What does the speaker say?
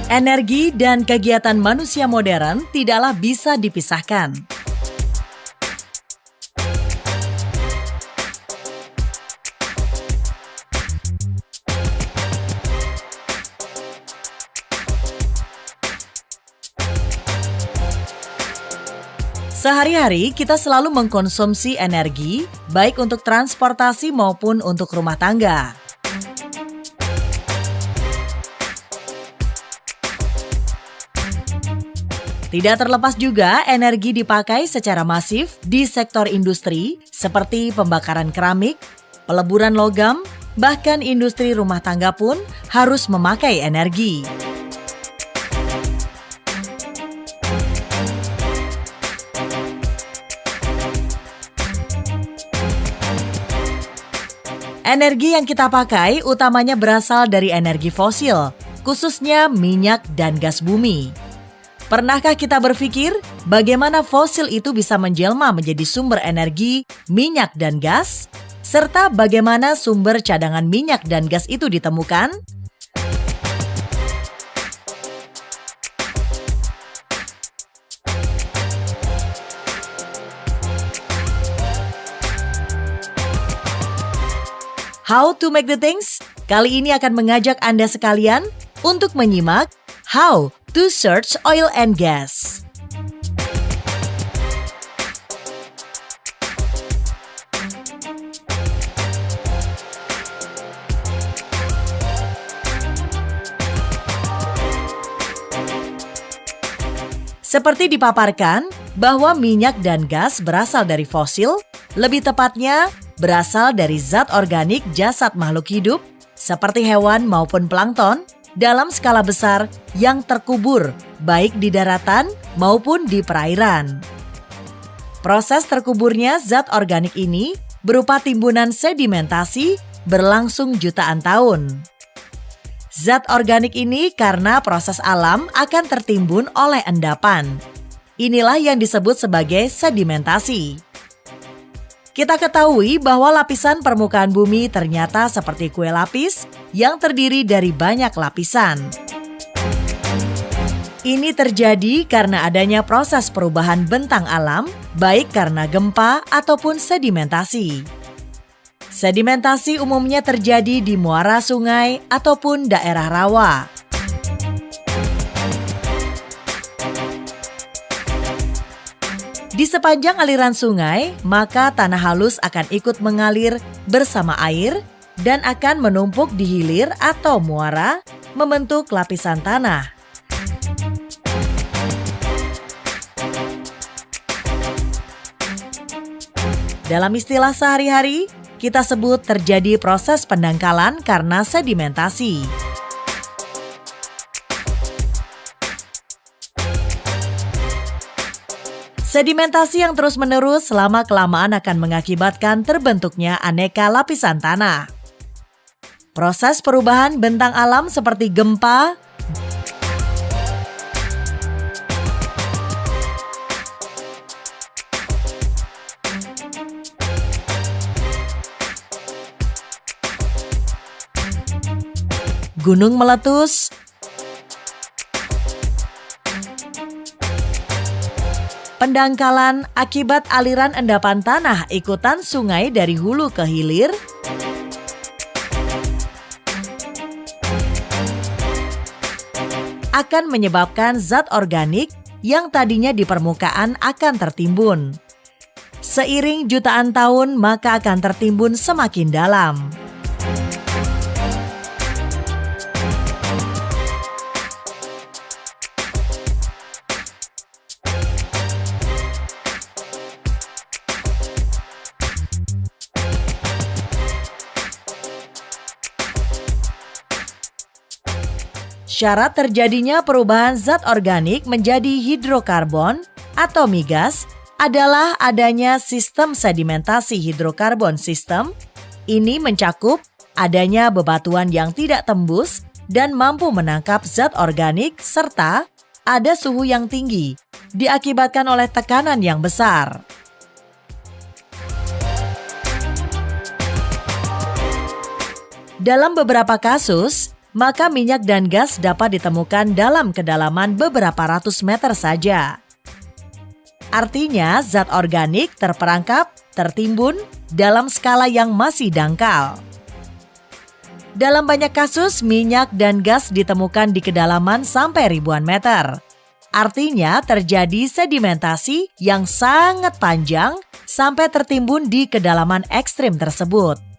Energi dan kegiatan manusia modern tidaklah bisa dipisahkan. Sehari-hari kita selalu mengkonsumsi energi, baik untuk transportasi maupun untuk rumah tangga. Tidak terlepas juga energi dipakai secara masif di sektor industri seperti pembakaran keramik, peleburan logam, bahkan industri rumah tangga pun harus memakai energi. Energi yang kita pakai utamanya berasal dari energi fosil, khususnya minyak dan gas bumi. Pernahkah kita berpikir bagaimana fosil itu bisa menjelma menjadi sumber energi, minyak dan gas? Serta bagaimana sumber cadangan minyak dan gas itu ditemukan? How to make the things? Kali ini akan mengajak Anda sekalian untuk menyimak How to search oil and gas. Seperti dipaparkan bahwa minyak dan gas berasal dari fosil, lebih tepatnya berasal dari zat organik jasad makhluk hidup seperti hewan maupun plankton dalam skala besar yang terkubur baik di daratan maupun di perairan. Proses terkuburnya zat organik ini berupa timbunan sedimentasi berlangsung jutaan tahun. Zat organik ini karena proses alam akan tertimbun oleh endapan. Inilah yang disebut sebagai sedimentasi. Kita ketahui bahwa lapisan permukaan bumi ternyata seperti kue lapis yang terdiri dari banyak lapisan. Ini terjadi karena adanya proses perubahan bentang alam, baik karena gempa ataupun sedimentasi. Sedimentasi umumnya terjadi di muara sungai ataupun daerah rawa. Di sepanjang aliran sungai, maka tanah halus akan ikut mengalir bersama air dan akan menumpuk di hilir atau muara, membentuk lapisan tanah. Dalam istilah sehari-hari, kita sebut terjadi proses pendangkalan karena sedimentasi. Sedimentasi yang terus-menerus selama-kelamaan akan mengakibatkan terbentuknya aneka lapisan tanah. Proses perubahan bentang alam seperti gempa, gunung meletus, pendangkalan akibat aliran endapan tanah ikutan sungai dari hulu ke hilir, akan menyebabkan zat organik yang tadinya di permukaan akan tertimbun. Seiring jutaan tahun maka akan tertimbun semakin dalam. Syarat terjadinya perubahan zat organik menjadi hidrokarbon atau migas adalah adanya sistem sedimentasi hidrokarbon sistem. Ini mencakup adanya bebatuan yang tidak tembus dan mampu menangkap zat organik serta ada suhu yang tinggi diakibatkan oleh tekanan yang besar. Dalam beberapa kasus, maka minyak dan gas dapat ditemukan dalam kedalaman beberapa ratus meter saja. Artinya, zat organik terperangkap, tertimbun dalam skala yang masih dangkal. Dalam banyak kasus, minyak dan gas ditemukan di kedalaman sampai ribuan meter. Artinya, terjadi sedimentasi yang sangat panjang sampai tertimbun di kedalaman ekstrim tersebut.